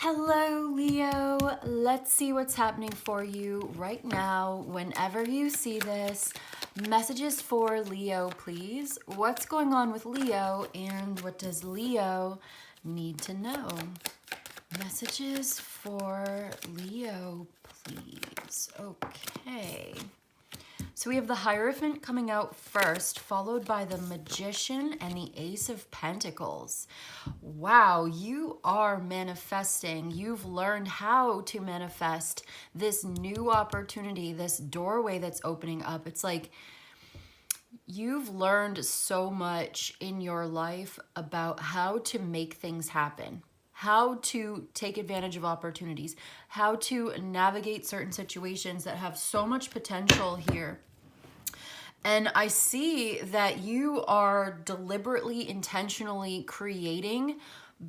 Hello, Leo. Let's see what's happening for you right now. Whenever you see this, messages for Leo, please. What's going on with Leo and what does Leo need to know? Messages for Leo, please. Okay. So we have the Hierophant coming out first, followed by the Magician and the Ace of Pentacles. Wow, you are manifesting. You've learned how to manifest this new opportunity, this doorway that's opening up. It's like you've learned so much in your life about how to make things happen, how to take advantage of opportunities, how to navigate certain situations that have so much potential here. And I see that you are deliberately, intentionally creating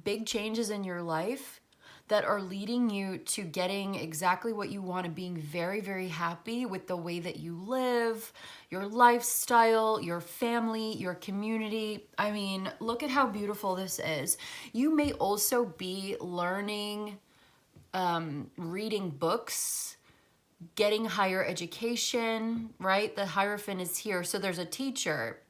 big changes in your life that are leading you to getting exactly what you want and being very, very happy with the way that you live, your lifestyle, your family, your community. I mean, look at how beautiful this is. You may also be learning, reading books, getting higher education, right? The Hierophant is here. So there's a teacher.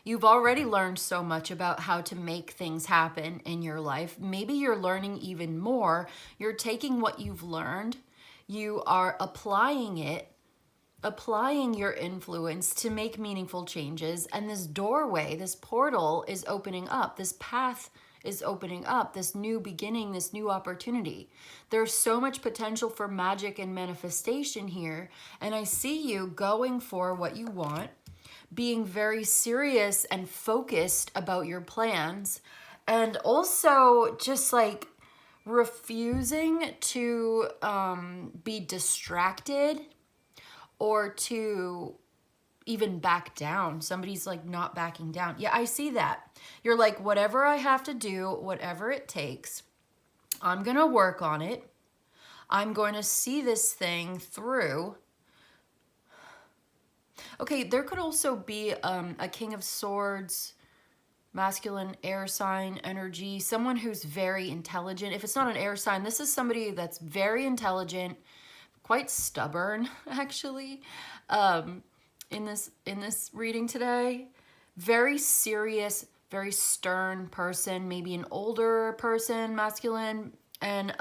You've already learned so much about how to make things happen in your life. Maybe you're learning even more. You're taking what you've learned, you are applying it, applying your influence to make meaningful changes. And this doorway, this portal is opening up. This path is opening up, this new beginning, this new opportunity. There's so much potential for magic and manifestation here. And I see you going for what you want, being very serious and focused about your plans, and also just like refusing to be distracted or to even back down. Somebody's like not backing down. Yeah, I see that. You're like, whatever I have to do, whatever it takes, I'm going to work on it. I'm going to see this thing through. Okay, there could also be a King of Swords, masculine air sign energy, someone who's very intelligent. If it's not an air sign, this is somebody that's very intelligent, quite stubborn, actually. In this reading today, very serious, very stern person, maybe an older person, masculine, and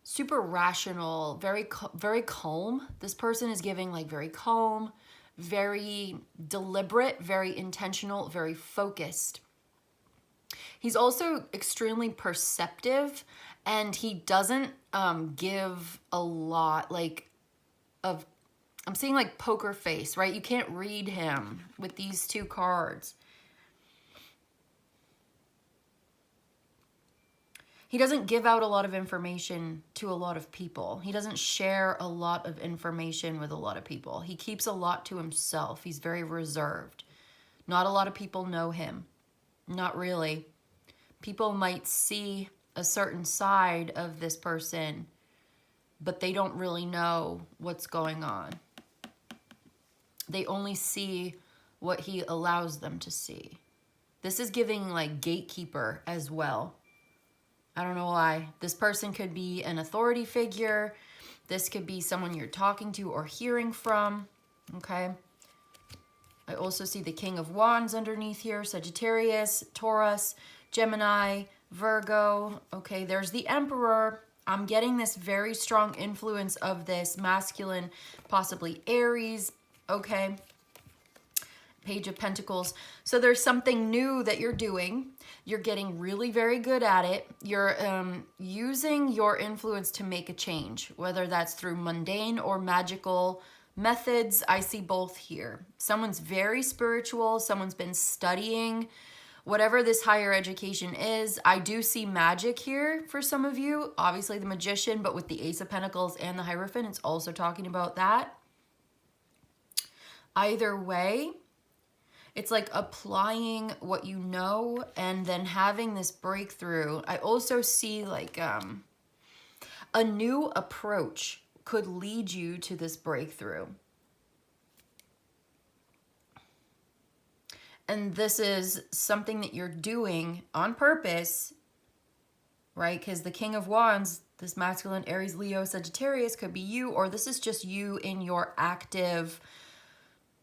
super rational, very calm. This person is giving like very calm, very deliberate, very intentional, very focused. He's also extremely perceptive, and he doesn't give a lot like of, I'm seeing like poker face, right? You can't read him with these two cards. He doesn't give out a lot of information to a lot of people. He doesn't share a lot of information with a lot of people. He keeps a lot to himself. He's very reserved. Not a lot of people know him. Not really. People might see a certain side of this person, but they don't really know what's going on. They only see what he allows them to see. This is giving like gatekeeper as well. I don't know why. This person could be an authority figure. This could be someone you're talking to or hearing from. Okay. I also see the King of Wands underneath here. Sagittarius, Taurus, Gemini, Virgo. Okay, there's the Emperor. I'm getting this very strong influence of this masculine, possibly Aries. Okay. Page of Pentacles. So there's something new that you're doing. You're getting really very good at it. You're using your influence to make a change, whether that's through mundane or magical methods. I see both here. Someone's very spiritual. Someone's been studying whatever this higher education is. I do see magic here for some of you. Obviously the Magician, but with the Ace of Pentacles and the Hierophant, it's also talking about that. Either way, it's like applying what you know and then having this breakthrough. I also see like a new approach could lead you to this breakthrough. And this is something that you're doing on purpose right? Because the King of Wands, this masculine Aries, Leo, Sagittarius could be you, or this is just you in your active,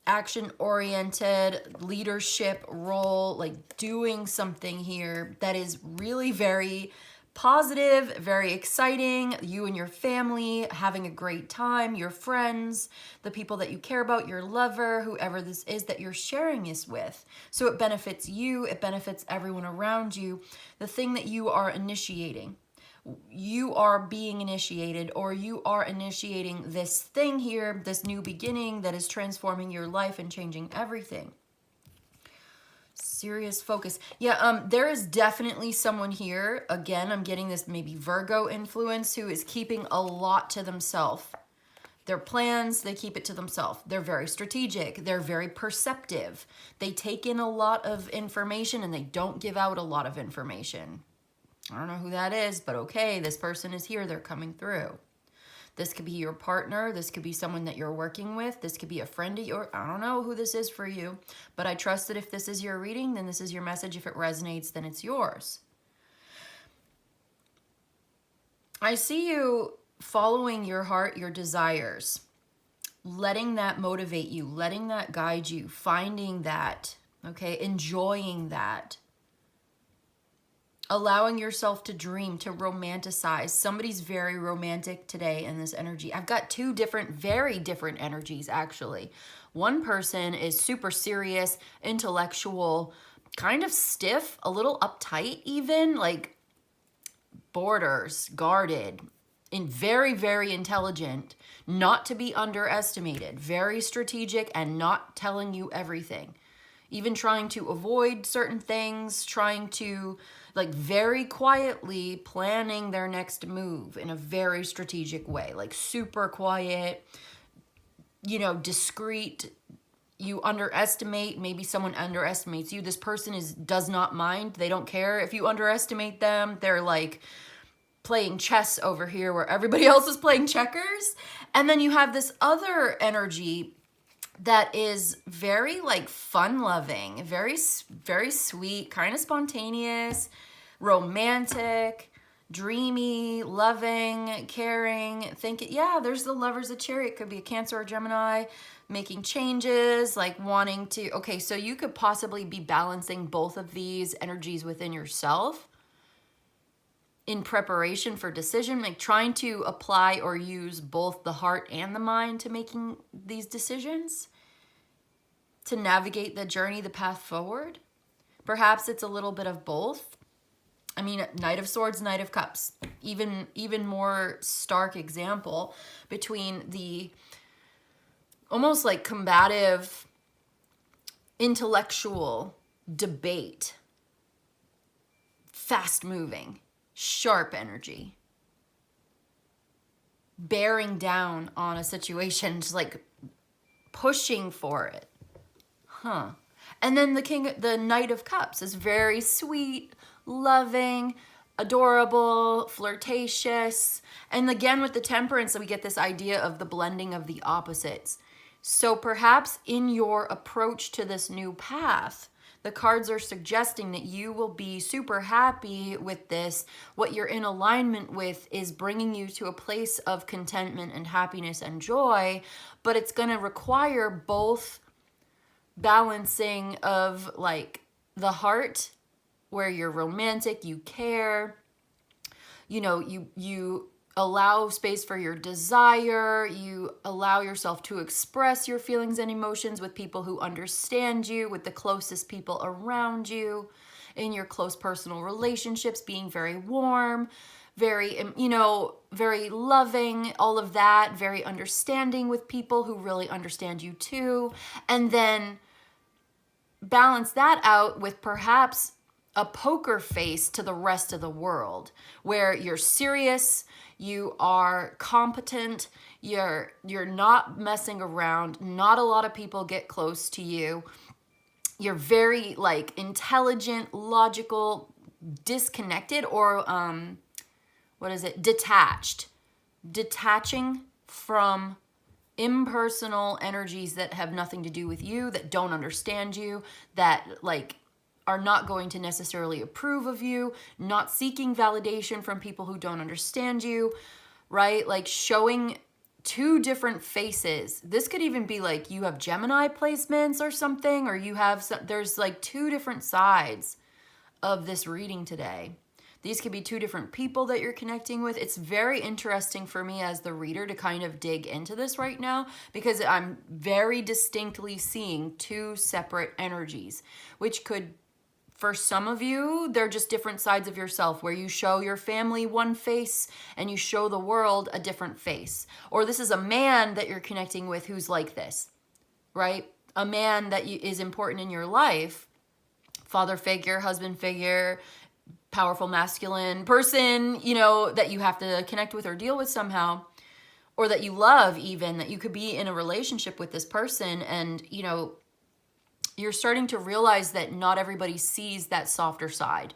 action-oriented leadership role, like doing something here that is really very positive, very exciting. You and your family having a great time, your friends, the people that you care about, your lover, whoever this is that you're sharing this with. So it benefits you, it benefits everyone around you. The thing that you are initiating, you are being initiated, or you are initiating this thing here, this new beginning that is transforming your life and changing everything. Serious focus. Yeah, there is definitely someone here, again, I'm getting this maybe Virgo influence, who is keeping a lot to themselves. Their plans, they keep it to themselves. They're very strategic. They're very perceptive. They take in a lot of information and they don't give out a lot of information. I don't know who that is, but okay, this person is here. They're coming through. This could be your partner. This could be someone that you're working with. This could be a friend of yours. I don't know who this is for you, but I trust that if this is your reading, then this is your message. If it resonates, then it's yours. I see you following your heart, your desires, letting that motivate you, letting that guide you, finding that, okay, enjoying that. Allowing yourself to dream, to romanticize. Somebody's very romantic today in this energy. I've got two different, very different energies actually. One person is super serious, intellectual, kind of stiff, a little uptight even, like borders, guarded, and very, very intelligent, not to be underestimated, very strategic and not telling you everything. Even trying to avoid certain things, trying to like very quietly planning their next move in a very strategic way, like super quiet, you know, discreet. You underestimate, maybe someone underestimates you. This person does not mind. They don't care if you underestimate them. They're like playing chess over here where everybody else is playing checkers. And then you have this other energy that is very like fun loving, very, very sweet, kind of spontaneous, romantic, dreamy, loving, caring. Yeah, there's the Lovers of Chariot. Could be a Cancer or Gemini, making changes, like wanting to, okay, so you could possibly be balancing both of these energies within yourself in preparation for decision, like trying to apply or use both the heart and the mind to making these decisions, to navigate the journey, the path forward. Perhaps it's a little bit of both. I mean, Knight of Swords, Knight of Cups, even more stark example between the almost like combative, intellectual debate, fast moving, sharp energy, bearing down on a situation, just like pushing for it. And then the Knight of Cups is very sweet, loving, adorable, flirtatious. And again, with the Temperance, we get this idea of the blending of the opposites. So perhaps in your approach to this new path, the cards are suggesting that you will be super happy with this. What you're in alignment with is bringing you to a place of contentment and happiness and joy, but it's going to require both balancing of like the heart, where you're romantic, you care, you know, you allow space for your desire, you allow yourself to express your feelings and emotions with people who understand you, with the closest people around you, in your close personal relationships, being very warm, very, you know, very loving, all of that, very understanding with people who really understand you too. And then balance that out with perhaps a poker face to the rest of the world, where you're serious, you are competent, you're not messing around, not a lot of people get close to you, you're very like intelligent, logical, disconnected, or detaching from impersonal energies that have nothing to do with you, that don't understand you, that like are not going to necessarily approve of you, not seeking validation from people who don't understand you, right? Like showing two different faces. This could even be like you have Gemini placements or something, or you have there's like two different sides of this reading today. These could be two different people that you're connecting with. It's very interesting for me as the reader to kind of dig into this right now, because I'm very distinctly seeing two separate energies, which could, for some of you, they're just different sides of yourself, where you show your family one face and you show the world a different face. Or this is a man that you're connecting with who's like this, right? A man that is important in your life, father figure, husband figure, powerful masculine person, you know, that you have to connect with or deal with somehow, or that you love even, that you could be in a relationship with this person, and, you know, you're starting to realize that not everybody sees that softer side.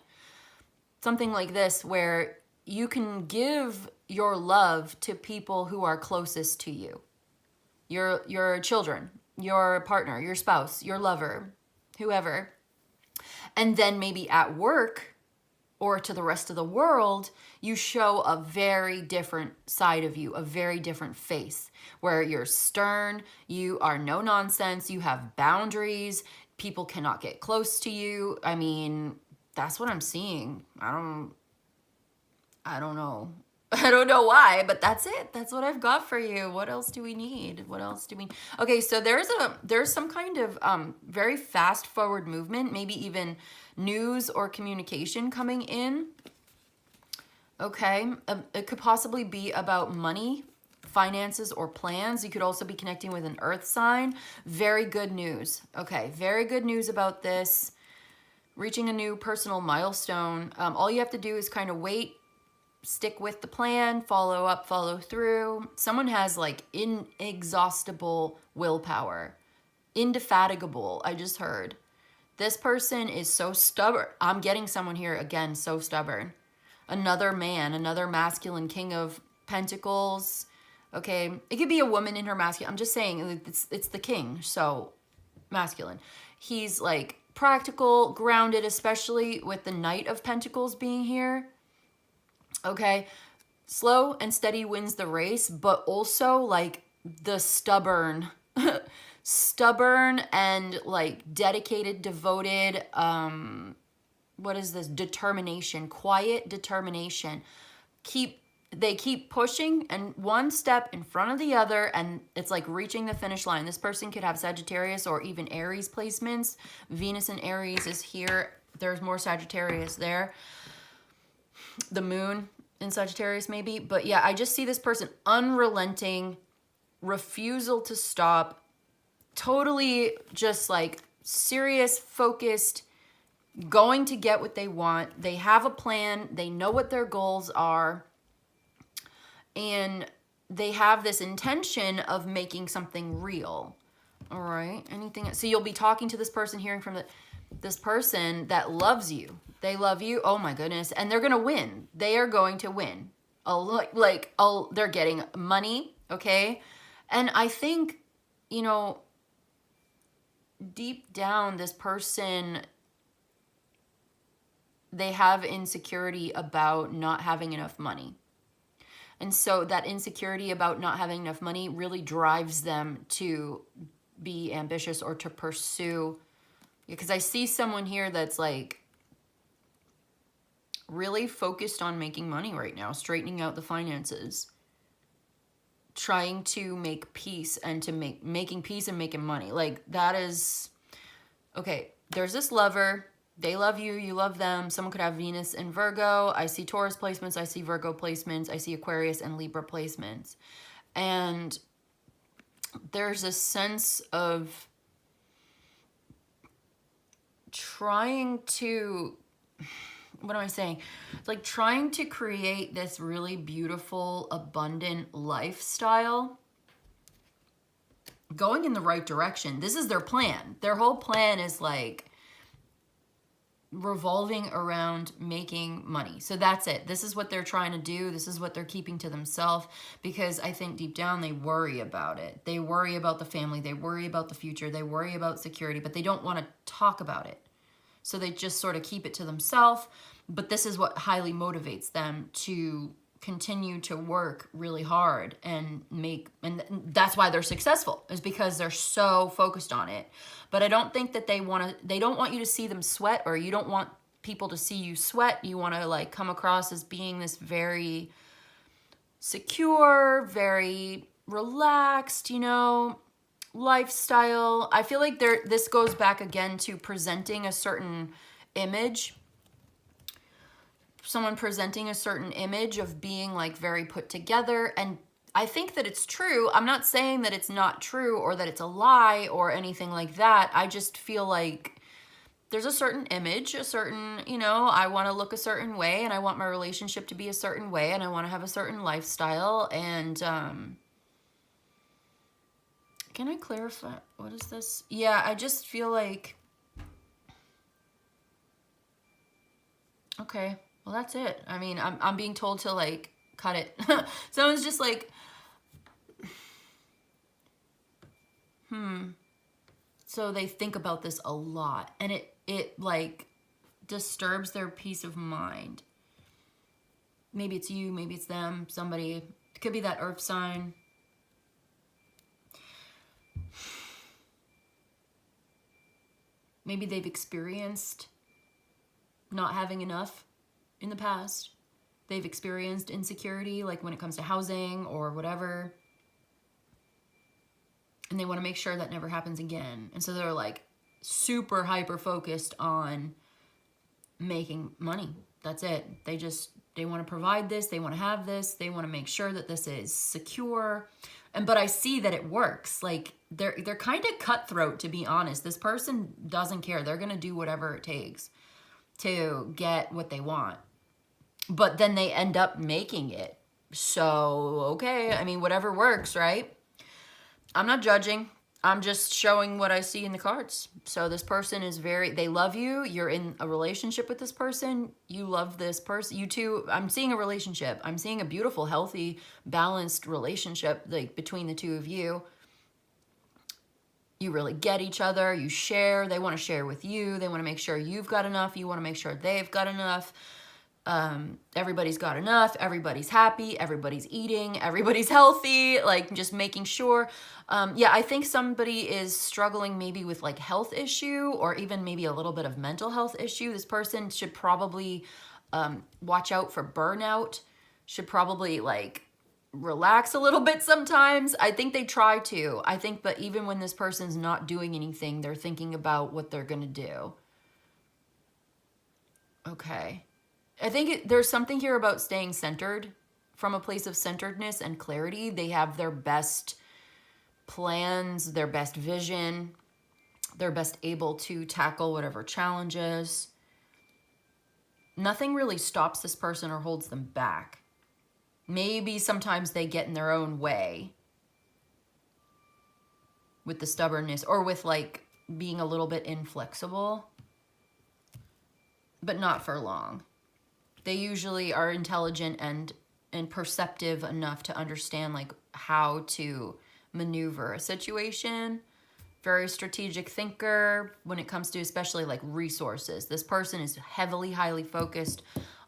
Something like this, where you can give your love to people who are closest to you. Your children, your partner, your spouse, your lover, whoever. And then maybe at work or to the rest of the world, you show a very different side of you, a very different face, where you're stern, you are no nonsense, you have boundaries, people cannot get close to you. I mean, that's what I'm seeing. I don't know. I don't know why, but that's it. That's what I've got for you. What else do we need? What else do we need? Okay, so there's some kind of very fast forward movement, maybe even news or communication coming in. Okay, it could possibly be about money, finances, or plans. You could also be connecting with an earth sign. Very good news. Okay, very good news about this. Reaching a new personal milestone. All you have to do is kind of wait, stick with the plan, follow up, follow through. Someone has like inexhaustible willpower, indefatigable, I just heard. This person is so stubborn. I'm getting someone here again, so stubborn. Another man, another masculine, king of pentacles. Okay, it could be a woman in her masculine. I'm just saying it's the king, so masculine. He's like practical, grounded, especially with the Knight of Pentacles being here. Okay, slow and steady wins the race, but also like the stubborn, stubborn and like dedicated, devoted, what is this? Determination, quiet determination. They keep pushing, and one step in front of the other, and it's like reaching the finish line. This person could have Sagittarius or even Aries placements. Venus in Aries is here. There's more Sagittarius there. The moon in Sagittarius maybe. But yeah, I just see this person unrelenting, refusal to stop, totally just like serious, focused, going to get what they want. They have a plan. They know what their goals are. And they have this intention of making something real. All right. Anything? So you'll be talking to this person, hearing from this person that loves you. They love you. Oh my goodness. And they're going to win. They are going to win. They're getting money. Okay. And I think, you know, deep down, this person, they have insecurity about not having enough money. And so that insecurity about not having enough money really drives them to be ambitious or to pursue. Because I see someone here that's like really focused on making money right now, straightening out the finances, trying to make peace and to making peace and making money. Like that is, okay, there's this lover. They love you, you love them. Someone could have Venus and Virgo. I see Taurus placements, I see Virgo placements, I see Aquarius and Libra placements. And there's a sense of trying to, what am I saying? It's like trying to create this really beautiful, abundant lifestyle, going in the right direction. This is their plan. Their whole plan is like revolving around making money. So that's it. This is what they're trying to do. This is what they're keeping to themselves, because I think deep down they worry about it. They worry about the family. They worry about the future. They worry about security, but they don't want to talk about it. So they just sort of keep it to themselves. But this is what highly motivates them to continue to work really hard and that's why they're successful, is because they're so focused on it. But I don't think that they don't want you to see them sweat, or you don't want people to see you sweat. You want to like come across as being this very secure, very relaxed, lifestyle. I feel like this goes back again to presenting a certain image. Someone presenting a certain image of being like very put together. And I think that it's true. I'm not saying that it's not true or that it's a lie or anything like that. I just feel like there's a certain image, a certain, I want to look a certain way, and I want my relationship to be a certain way, and I want to have a certain lifestyle. And can I clarify? What is this? Yeah, I just feel like, okay, well, that's it. I mean, I'm being told to like cut it. Someone's just like, So they think about this a lot, and it like disturbs their peace of mind. Maybe it's you, maybe it's them, somebody. It could be that earth sign. Maybe they've experienced not having enough in the past. They've experienced insecurity, like when it comes to housing or whatever. And they want to make sure that never happens again. And so they're like super hyper focused on making money. That's it. They want to provide this. They want to have this. They want to make sure that this is secure. But I see that it works. Like they're kind of cutthroat, to be honest. This person doesn't care. They're going to do whatever it takes to get what they want. But then they end up making it. So, okay. I mean, whatever works, right? I'm not judging. I'm just showing what I see in the cards. So this person is they love you. You're in a relationship with this person. You love this person. You two, I'm seeing a relationship. I'm seeing a beautiful, healthy, balanced relationship like between the two of you. You really get each other. You share. They want to share with you. They want to make sure you've got enough. You want to make sure they've got enough. Everybody's got enough, everybody's happy, everybody's eating, everybody's healthy, like just making sure. Yeah, I think somebody is struggling maybe with like health issue or even maybe a little bit of mental health issue. This person should probably watch out for burnout, should probably like relax a little bit sometimes. I think they try to. I think, but even when this person's not doing anything, they're thinking about what they're going to do. Okay. I think there's something here about staying centered from a place of centeredness and clarity. They have their best plans, their best vision. They're best able to tackle whatever challenges. Nothing really stops this person or holds them back. Maybe sometimes they get in their own way with the stubbornness or with like being a little bit inflexible, but not for long. They usually are intelligent and perceptive enough to understand like how to maneuver a situation. Very strategic thinker when it comes to especially like resources. This person is highly focused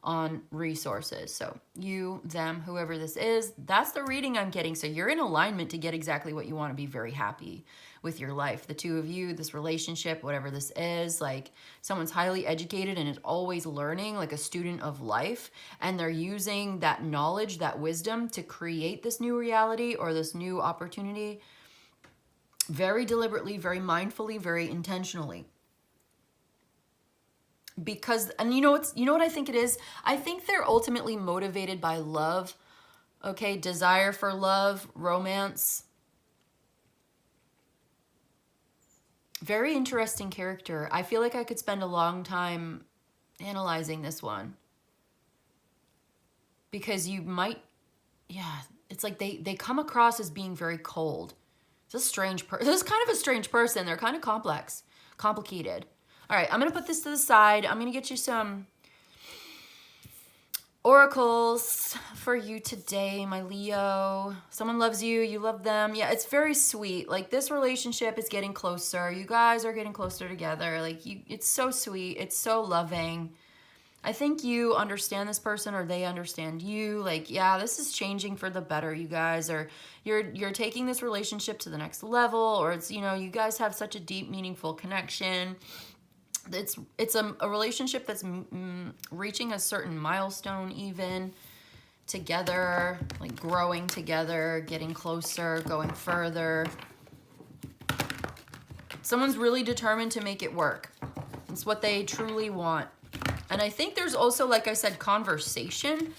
on resources. So you, them, whoever this is, that's the reading I'm getting. So you're in alignment to get exactly what you want to be very happy with your life. The two of you, this relationship, whatever this is, like someone's highly educated and is always learning, like a student of life. And they're using that knowledge, that wisdom to create this new reality or this new opportunity very deliberately, very mindfully, very intentionally. Because, and you know what I think it is? I think they're ultimately motivated by love, okay? Desire for love, romance. Very interesting character. I feel like I could spend a long time analyzing this one. Because you might, yeah, it's like they come across as being very cold. It's a strange person. This is kind of a strange person. They're kind of complicated. All right, I'm going to put this to the side. I'm going to get you some oracles for you today, my Leo. Someone loves you, you love them. Yeah, it's very sweet. Like, this relationship is getting closer. You guys are getting closer together. Like, it's so sweet. It's so loving. I think you understand this person, or they understand you. Like, yeah, this is changing for the better, you guys. Or you're taking this relationship to the next level, or it's, you know, you guys have such a deep, meaningful connection. It's a relationship that's reaching a certain milestone, even together, like growing together, getting closer, going further. Someone's really determined to make it work. It's what they truly want. And I think there's also, like I said, conversation,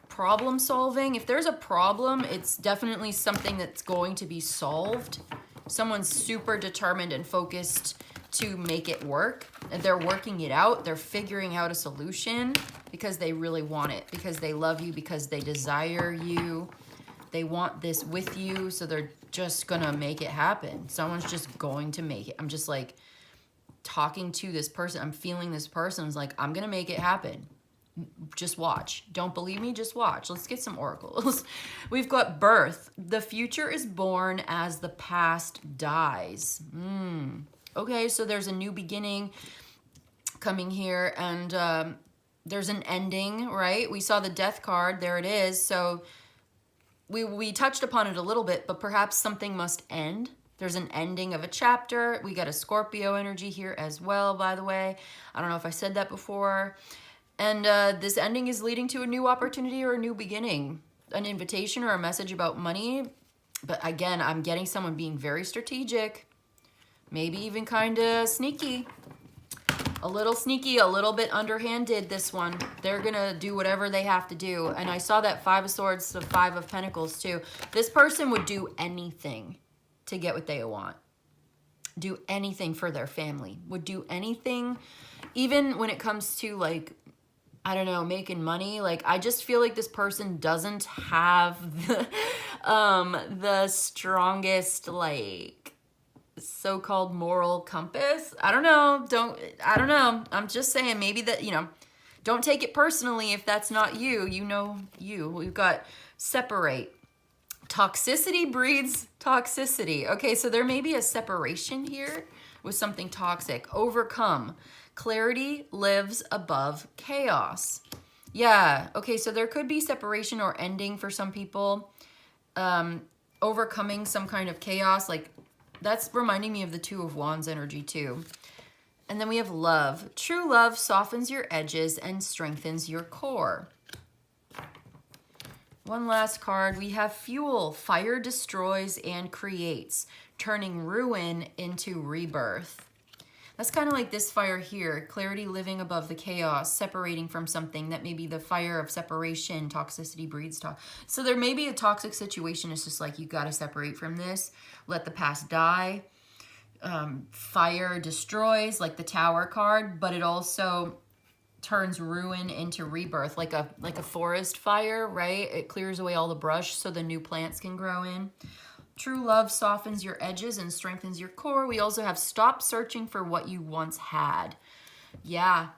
problem solving. If there's a problem, it's definitely something that's going to be solved. Someone's super determined and focused to make it work, and they're working it out. They're figuring out a solution because they really want it, because they love you, because they desire you. They want this with you, so they're just gonna make it happen. Someone's just going to make it. I'm just like talking to this person. I'm feeling this person's like, I'm gonna make it happen. Just watch. Don't believe me? Just watch. Let's get some oracles. We've got birth. The future is born as the past dies. Okay, so there's a new beginning coming here, and there's an ending, right? We saw the death card. There it is. So we touched upon it a little bit, but perhaps something must end. There's an ending of a chapter. We got a Scorpio energy here as well, by the way. I don't know if I said that before. And this ending is leading to a new opportunity or a new beginning, an invitation or a message about money. But again, I'm getting someone being very strategic. Maybe even kind of sneaky. A little sneaky, a little bit underhanded, this one. They're going to do whatever they have to do. And I saw that Five of Swords, the Five of Pentacles too. This person would do anything to get what they want. Do anything for their family. Would do anything. Even when it comes to, like, I don't know, making money. Like, I just feel like this person doesn't have the strongest, like, so-called moral compass. I don't know. I'm just saying, maybe that, you know, don't take it personally if that's not you. You know you. We've got separate. Toxicity breeds toxicity. Okay, so there may be a separation here with something toxic. Overcome. Clarity lives above chaos. Yeah, okay, so there could be separation or ending for some people. Overcoming some kind of chaos, like, that's reminding me of the Two of Wands energy too. And then we have love. True love softens your edges and strengthens your core. One last card. We have fuel. Fire destroys and creates, turning ruin into rebirth. That's kind of like this fire here. Clarity living above the chaos, separating from something. That may be the fire of separation. Toxicity breeds toxic. So there may be a toxic situation. It's just like, you got to separate from this. Let the past die. Fire destroys, like the Tower card, but it also turns ruin into rebirth, like a forest fire, right? It clears away all the brush so the new plants can grow in. True love softens your edges and strengthens your core. We also have stop searching for what you once had. Yeah.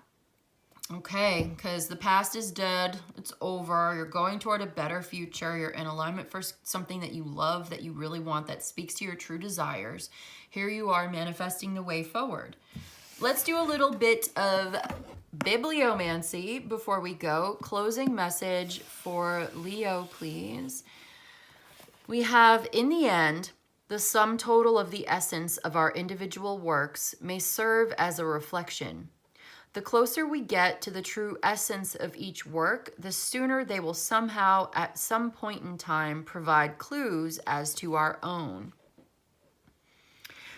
Okay, because the past is dead. It's over. You're going toward a better future. You're in alignment for something that you love, that you really want, that speaks to your true desires. Here you are manifesting the way forward. Let's do a little bit of bibliomancy before we go. Closing message for Leo, please. We have, in the end, the sum total of the essence of our individual works may serve as a reflection. The closer we get to the true essence of each work, the sooner they will somehow, at some point in time, provide clues as to our own.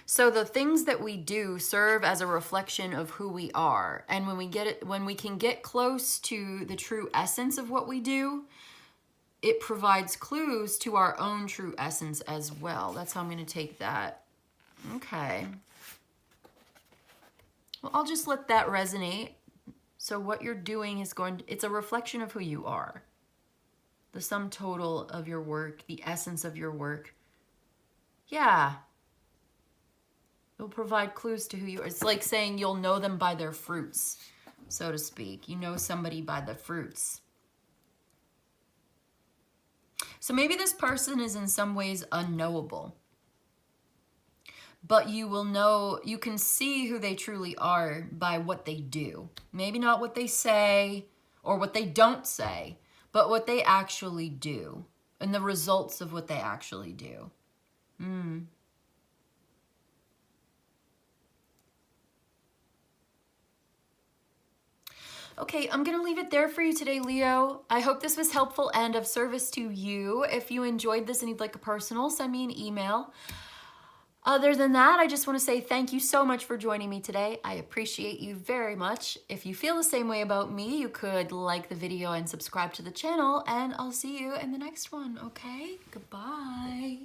So the things that we do serve as a reflection of who we are. And when we can get close to the true essence of what we do, it provides clues to our own true essence as well. That's how I'm going to take that. Okay. Well, I'll just let that resonate. So what you're doing is it's a reflection of who you are. The sum total of your work, the essence of your work. Yeah. It'll provide clues to who you are. It's like saying you'll know them by their fruits, so to speak. You know somebody by the fruits. So maybe this person is in some ways unknowable, but you will know, you can see who they truly are by what they do. Maybe not what they say or what they don't say, but what they actually do and the results of what they actually do. Okay, I'm going to leave it there for you today, Leo. I hope this was helpful and of service to you. If you enjoyed this and you'd like a personal, send me an email. Other than that, I just want to say thank you so much for joining me today. I appreciate you very much. If you feel the same way about me, you could like the video and subscribe to the channel, and I'll see you in the next one, okay? Goodbye.